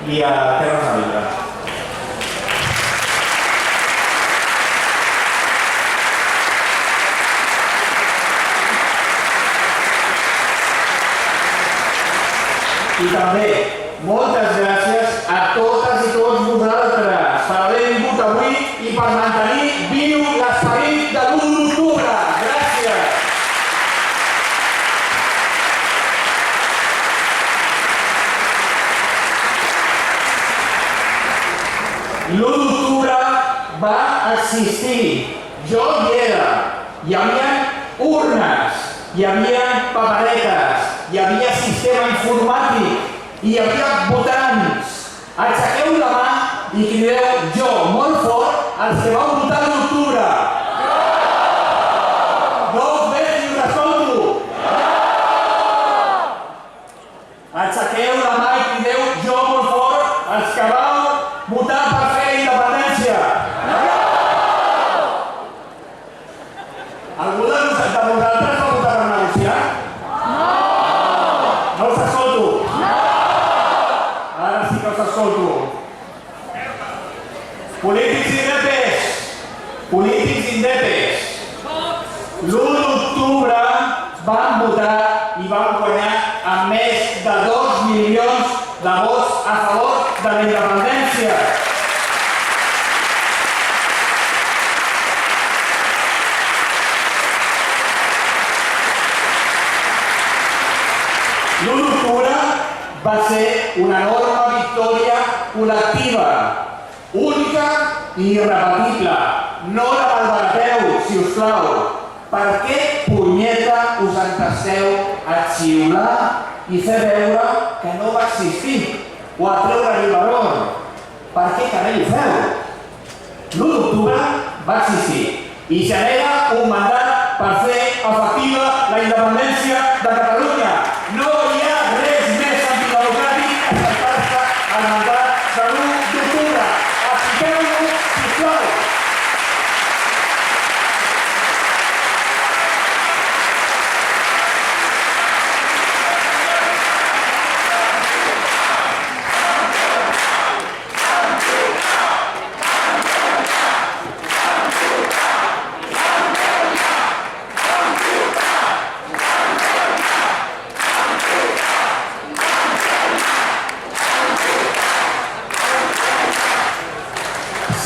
i a Terres de l'Ebre. I també moltes gràcies a totes i tots vosaltres per haver vingut avui i per mantenir viu l'esperit de l'1 d'octubre. Gràcies! L'1 d'octubre va existir. Jo hi era. Hi havia urnes, hi havia paperetes, hi havia sistema informàtic, hi havia votants. Aixequeu la mà i crideu jo molt fort els que vau votar l'1 d'octubre. No us veig ni us escolto. Aixequeu la mà i crideu jo molt fort els que vau votar per fer la independència. Algú de vosaltres va votar per negociar? No us escolto. Ara sí que us escolto. Polítics indepes. Polítics indepes. L'1 d'octubre van votar i van guanyar amb més de 2 milions de vots a favor de la independència. L'1 d'octubre va ser una enorme victòria col·lectiva, única i irrepetible. No la malbarateu, si us plau. Per què, punyeta, us entesteu a xiular i fer veure que no va existir o a treure-li valor? Per què carai ho feu? L'1 d'octubre va existir i genera un mandat per fer efectiva la independència de Catalunya. No hi ha res més antidemocràtic que saltar-se el mandat de l'1 d'octubre. Apliqueu-lo, sisplau.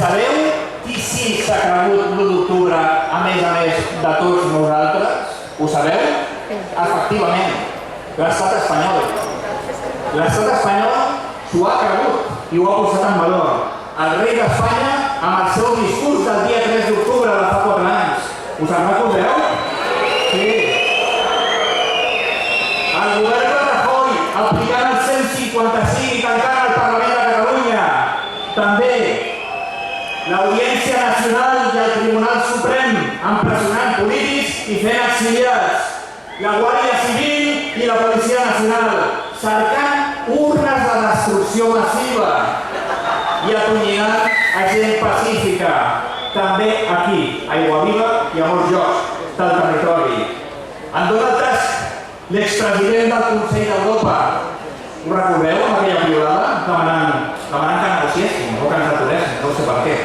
Sabeu qui sí s'ha cregut l'1 d'octubre, a més de tots nosaltres? Ho sabeu? Efectivament, l'estat espanyol. L'estat espanyol s'ho ha cregut i ho ha posat en valor. El rei d'Espanya amb el seu discurs del dia 3 d'octubre de fa 4 anys. Us en recordeu? Sí. El govern de Rajoy aplicant el 155 i tancant el Parlament de Catalunya. També l'Audiència Nacional i el Tribunal Suprem empresonant polítics i fent exiliats. La Guàrdia Civil i la Policia Nacional cercant urnes de destrucció massiva i atonyinant a gent pacífica. També aquí, a Aiguaviva i a molts llocs del territori. En Donald Tusk, l'expresident del Consell d'Europa, ho recordeu amb aquella piulada demanant que negociéssim o que ens aturéssim, no sé per què.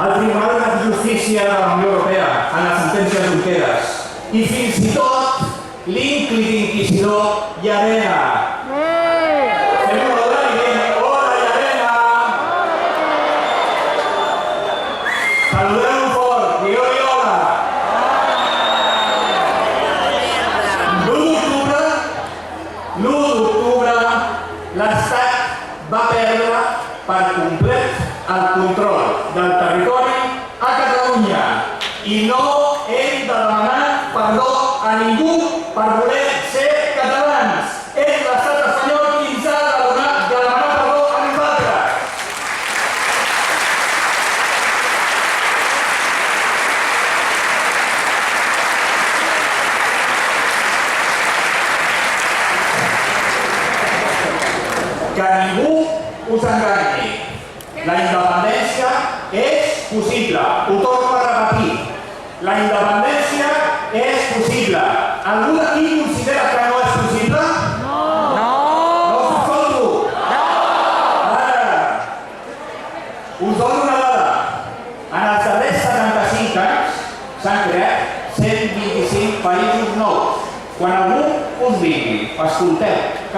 El Tribunal de Justícia de la Unió Europea en la sentència Junqueras i fins i tot l'ínclit inquisidor Llarena. Fem una hora i diem, hola Llarena! Saludem-ho fort, digueu-li hola! L'1 d'octubre l'Estat va perdre per complet el control del territori a Catalunya i no hem de demanar perdó a ningú per voler ser catalans. És l'estat espanyol qui ens ha de demanar perdó a nosaltres. Que ningú us enganyi. La independència és possible. Ho torno a repetir. La independència és possible. Algú d'aquí considera que no és possible? No. No us escolto. No.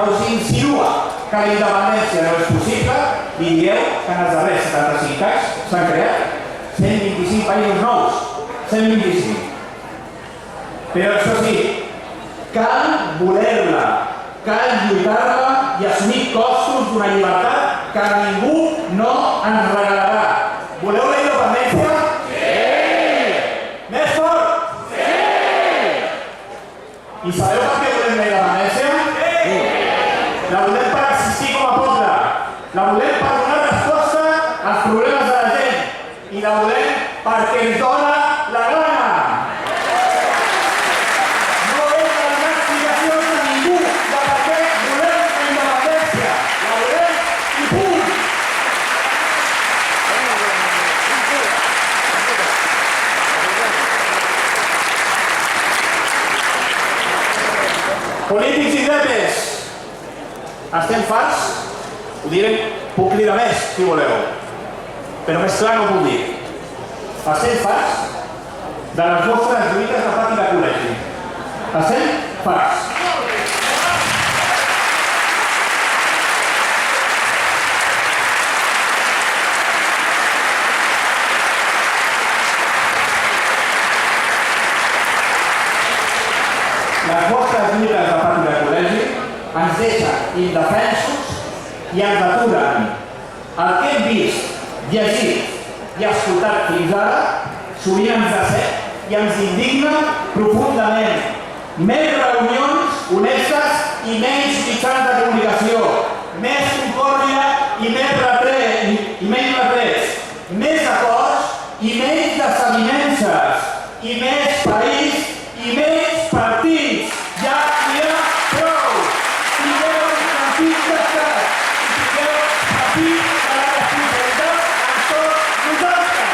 que us insinua que la independència no és possible, li dieu que en els darrers 75 anys s'han creat 125 països nous. 125. Però això sí, cal voler-la, cal lluitar-la i assumir costos d'una llibertat que ningú no ens regalarà. Voleu la independència? Sí! Més fort? Sí! I sabeu per què volem la independència? Sí! La volem per existir com a poble. La volem per donar resposta als problemes de la gent. I la volem perquè ens dona la gana. Polítics i drepes, estem farts? Ho diré, puc cridar més, si voleu, però més clar no ho puc dir. Estem farts de les vostres lluites de pati de col·legi. Estem farts. Les vostres lluites de pati de col·legi ens deixen indefensos i ens aturen. El que hem vist, llegit i escoltat fins ara sovint ens decep i ens indigna profundament. Més reunions honestes i menys mitjans de comunicació, més concòrdia i menys retrets, més acords i menys desavinences, i més país i menys partits. Ja n'hi ha prou. Tingueu un sentit d'estat i tingueu sentit de la responsabilitat en tots nosaltres.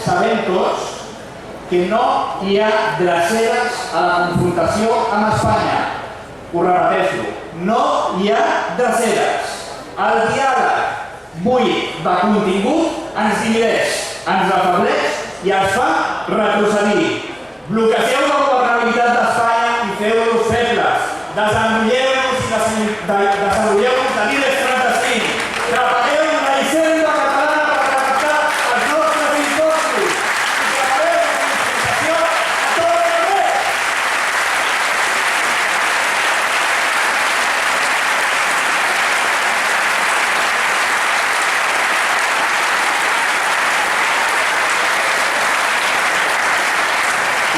Sabem tots que no hi ha dreceres a la confrontació amb Espanya. Ho repeteixo, no hi ha dreceres. El diàleg buit de contingut ens divideix, ens afebleix i ens fa retrocedir. Bloquegeu la governabilitat d'Espanya i feu-los febles. Desenolleu-nos de l'IBEX 35. Trapagueu la hisenda catalana per recaptar els nostres impostos.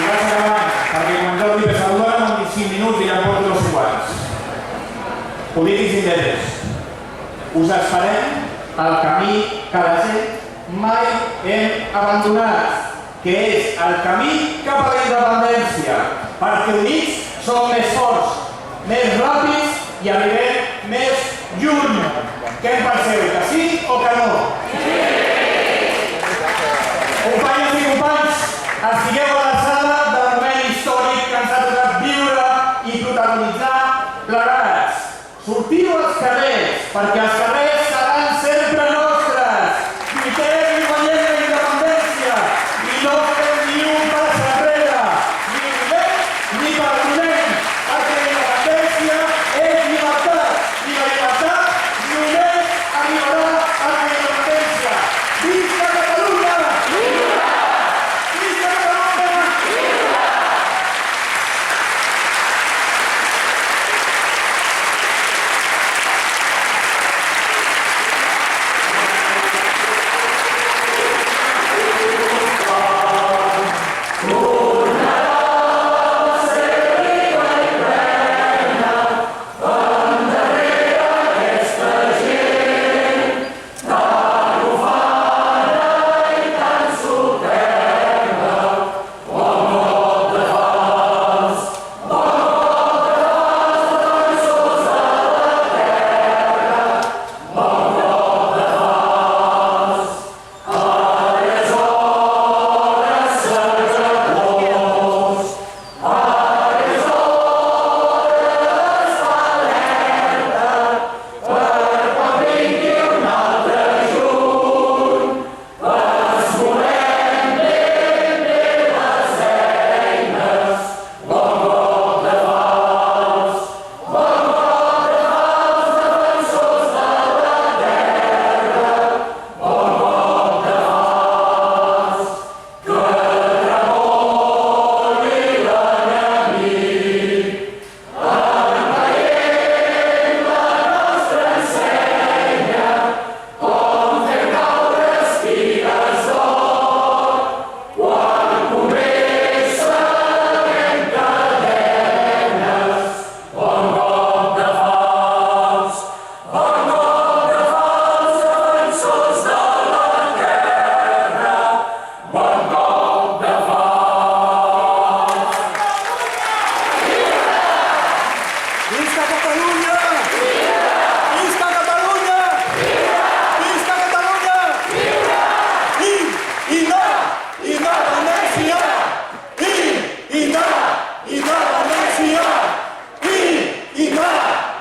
I vaig acabant, perquè com en Jordi Pessadura m'han dit 5 minuts i ja em porto no sé quants. Polítics independents, us esperem al camí que la gent mai hem abandonat, que és el camí cap a la independència, perquè units som més forts, més ràpids i arribem més lluny. Què en penseu, que sí o que no? Sí! Companyes i companys, estigueu a l'alçada del moment històric que ens ha tocat viure i protagonitzar plegats. Sortiu als carrers, perquè els carrers seran sempre nostres. Lluitem i guanyem la independència i no fem ni un pas enrere. Ni volem ni perdonem, perquè la independència és llibertat i la llibertat només arribarà a la independència. Visca Catalunya! Visca Catalunya!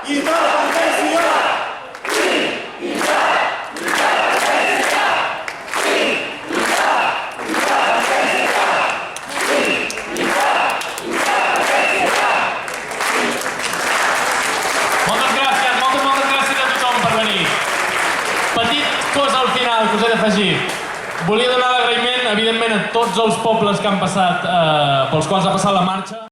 Independència! Moltes gràcies a tothom per venir. Petit cosa al final que us he d'afegir. Volia donar l'agraïment, evidentment, a tots els pobles que han passat, pels quals ha passat la marxa.